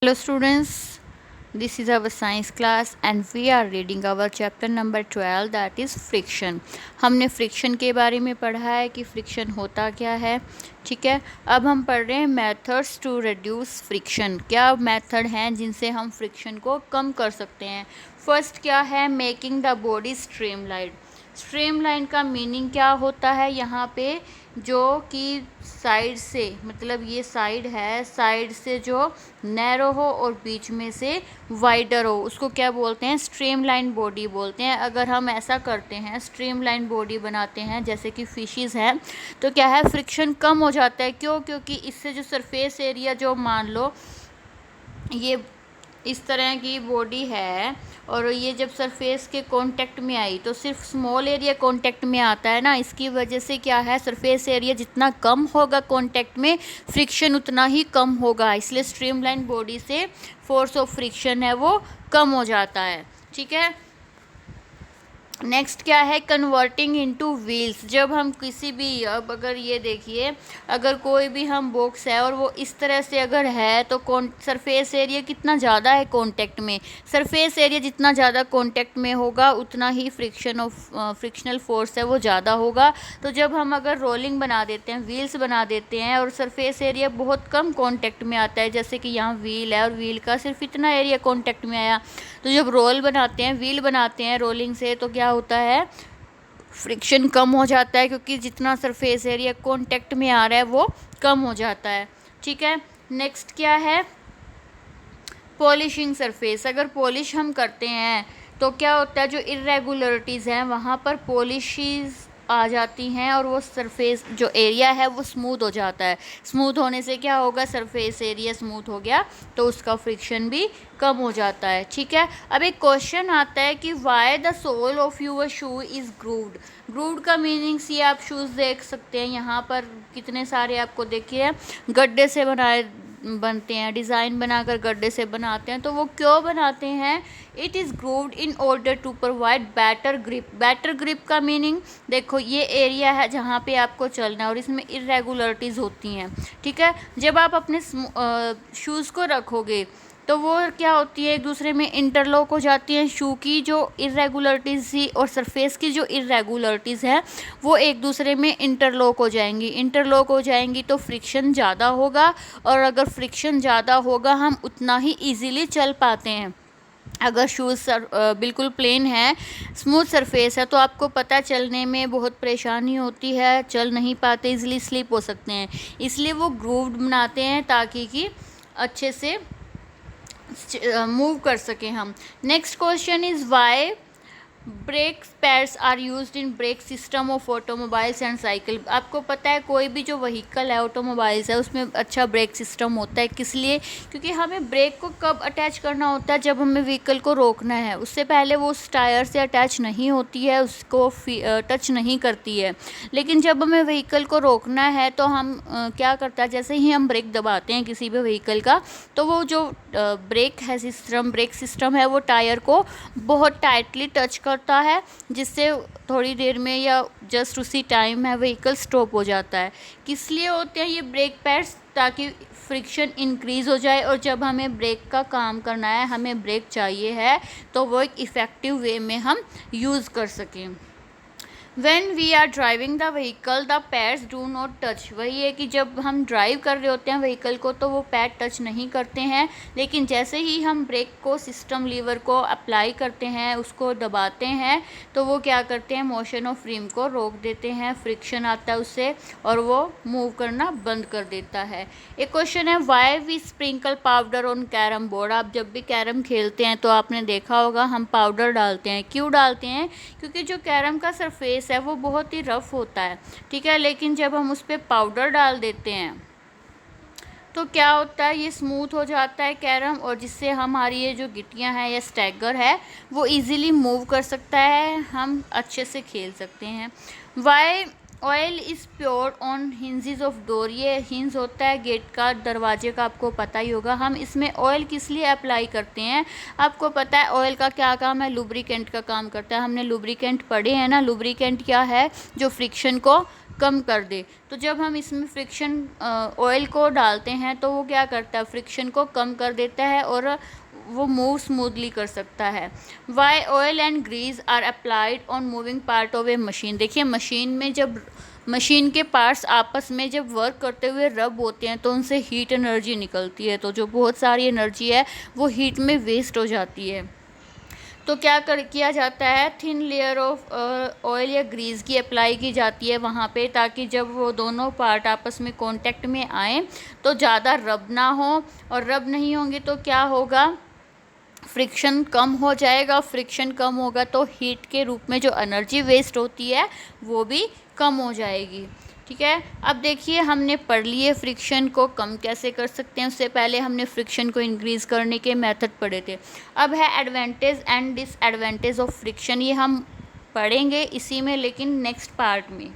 Hello students, this is our science class and we are reading our chapter number 12 that is friction। हमने friction के बारे में पढ़ा है कि फ्रिक्शन होता क्या है। ठीक है, अब हम पढ़ रहे हैं मेथड्स टू रिड्यूस फ्रिक्शन। क्या मेथड हैं जिनसे हम फ्रिक्शन को कम कर सकते हैं। फर्स्ट क्या है, making the body streamline. Streamline का मीनिंग क्या होता है, यहाँ पे जो कि साइड से, मतलब ये साइड है, साइड से जो नैरो हो और बीच में से वाइडर हो, उसको क्या बोलते हैं, स्ट्रीमलाइन बॉडी बोलते हैं। अगर हम ऐसा करते हैं, स्ट्रीमलाइन बॉडी बनाते हैं जैसे कि फिशेस हैं, तो क्या है, फ्रिक्शन कम हो जाता है। क्यों? क्योंकि इससे जो सरफेस एरिया, जो मान लो ये इस तरह की बॉडी है और ये जब सरफेस के कांटेक्ट में आई तो सिर्फ स्मॉल एरिया कांटेक्ट में आता है ना, इसकी वजह से क्या है, सरफेस एरिया जितना कम होगा कांटेक्ट में, फ्रिक्शन उतना ही कम होगा। इसलिए स्ट्रीमलाइन बॉडी से फोर्स ऑफ फ्रिक्शन है वो कम हो जाता है। ठीक है, नेक्स्ट क्या है, कन्वर्टिंग इनटू व्हील्स। जब हम किसी भी, अब अगर ये देखिए, अगर कोई भी हम बॉक्स है और वो इस तरह से अगर है तो सरफेस एरिया कितना ज़्यादा है कांटेक्ट में, सरफेस एरिया जितना ज़्यादा कांटेक्ट में होगा उतना ही फ्रिक्शनल फोर्स है वो ज़्यादा होगा। तो जब हम अगर रोलिंग बना देते हैं, व्हील्स बना देते हैं और सरफेस एरिया बहुत कम कांटेक्ट में आता है, जैसे कि यहाँ व्हील है और व्हील का सिर्फ इतना एरिया कांटेक्ट में आया, तो जब रोल बनाते हैं, व्हील बनाते हैं रोलिंग से, तो क्या होता है, फ्रिक्शन कम हो जाता है, क्योंकि जितना सरफेस एरिया कांटेक्ट में आ रहा है वो कम हो जाता है। ठीक है, नेक्स्ट क्या है, पॉलिशिंग सरफेस। अगर पॉलिश हम करते हैं तो क्या होता है, जो इरेगुलरिटीज़ हैं वहाँ पर पॉलिशीज़ आ जाती हैं और वो सरफेस जो एरिया है वो स्मूथ हो जाता है। स्मूथ होने से क्या होगा, सरफेस एरिया स्मूथ हो गया तो उसका फ्रिक्शन भी कम हो जाता है। ठीक है, अब एक क्वेश्चन आता है कि why the sole of your shoe is grooved. Grooved का मीनिंग्स ये आप शूज़ देख सकते हैं, यहाँ पर कितने सारे आपको देखिए गड्ढे से बनते हैं, डिज़ाइन बनाकर गड्ढे से बनाते हैं। तो वो क्यों बनाते हैं, it is grooved in order to provide better grip. Better grip का मीनिंग देखो, ये एरिया है जहाँ पे आपको चलना है और इसमें इरेगुलरिटीज़ होती हैं। ठीक है, जब आप अपने शूज़ को रखोगे तो वो क्या होती है, एक दूसरे में इंटरलॉक हो जाती हैं। शू की जो इरेगुलरिटीज़ थी और सरफेस की जो इरेगुलरिटीज़ है वो एक दूसरे में इंटरलॉक हो जाएंगी। इंटरलॉक हो जाएंगी तो फ्रिक्शन ज़्यादा होगा, और अगर फ्रिक्शन ज़्यादा होगा हम उतना ही इजीली चल पाते हैं। अगर शूज़ बिल्कुल प्लेन है, स्मूथ सरफेस है, तो आपको पता चलने में बहुत परेशानी होती है, चल नहीं पाते, इजीली स्लिप हो सकते हैं। इसलिए वो ग्रूव्ड बनाते हैं ताकि कि अच्छे से मूव कर सकें हम। Next question is why brake pads are used in brake system of automobiles and cycle. आपको पता है कोई भी जो व्हीकल है, ऑटोमोबाइल्स है, उसमें अच्छा ब्रेक सिस्टम होता है। किस लिए? क्योंकि हमें ब्रेक को कब अटैच करना होता है, जब हमें व्हीकल को रोकना है। उससे पहले वो उस टायर से अटैच नहीं होती है, उसको टच नहीं करती है। लेकिन जब हमें व्हीकल को रोकना है तो हम क्या करता है, जैसे ही हम ब्रेक दबाते हैं किसी भी व्हीकल का, तो वो जो ब्रेक सिस्टम है वो टायर को बहुत टाइटली टच करता है, जिससे थोड़ी देर में या जस्ट उसी टाइम है व्हीकल स्टॉप हो जाता है। किस लिए होते हैं ये ब्रेक पैड्स? ताकि फ्रिक्शन इंक्रीज़ हो जाए और जब हमें ब्रेक का काम करना है, हमें ब्रेक चाहिए है, तो वो एक इफ़ेक्टिव वे में हम यूज़ कर सकें। When we are driving the vehicle, the pads do not touch। वही है कि जब हम ड्राइव कर रहे होते हैं व्हीकल को तो वो पैड टच नहीं करते हैं, लेकिन जैसे ही हम ब्रेक को, सिस्टम लीवर को अप्लाई करते हैं, उसको दबाते हैं, तो वो क्या करते हैं, मोशन ऑफ रिम को रोक देते हैं, फ्रिक्शन आता है उससे और वो मूव करना बंद कर देता है। एक क्वेश्चन है, why we sprinkle powder on carrom board. आप जब भी कैरम खेलते हैं तो आपने देखा होगा हम पाउडर डालते हैं। क्यों डालते हैं? क्योंकि जो कैरम का सरफेस है वो बहुत ही रफ होता है। ठीक है, लेकिन जब हम उस पर पाउडर डाल देते हैं तो क्या होता है, ये स्मूथ हो जाता है कैरम, और जिससे हमारी ये जो गिट्टियाँ हैं या स्टैगर है वो इजीली मूव कर सकता है, हम अच्छे से खेल सकते हैं। Why oil is pure on hinges of door. ये हिंज होता है गेट का, दरवाजे का, आपको पता ही होगा। हम इसमें ऑयल किस लिए अप्लाई करते हैं? आपको पता है ऑयल का क्या काम है? लुब्रिकेंट का काम करता है। हमने लुब्रिकेंट पढ़े हैं ना। लुब्रिकेंट क्या है? जो फ्रिक्शन को कम कर दे। तो जब हम इसमें फ्रिक्शन ऑयल को डालते हैं तो वो क्या करता है, फ्रिक्शन को कम कर देता है और वो मूव स्मूथली कर सकता है। Why oil and grease are applied on moving part of a machine. देखिए मशीन में जब मशीन के पार्ट्स आपस में जब वर्क करते हुए रब होते हैं तो उनसे हीट एनर्जी निकलती है, तो जो बहुत सारी एनर्जी है वो हीट में वेस्ट हो जाती है। तो क्या किया जाता है, थिन लेयर ऑफ ऑयल या ग्रीस की अप्लाई की जाती है वहाँ पे, ताकि जब वो दोनों पार्ट आपस में कांटेक्ट में आए तो ज़्यादा रब ना हो, और रब नहीं होंगे तो क्या होगा, फ्रिक्शन कम हो जाएगा। फ्रिक्शन कम होगा तो हीट के रूप में जो एनर्जी वेस्ट होती है वो भी कम हो जाएगी। ठीक है, अब देखिए हमने पढ़ लिए फ्रिक्शन को कम कैसे कर सकते हैं, उससे पहले हमने फ्रिक्शन को इंक्रीज़ करने के मेथड पढ़े थे। अब है advantage and disadvantage of friction, ये हम पढ़ेंगे इसी में लेकिन नेक्स्ट पार्ट में।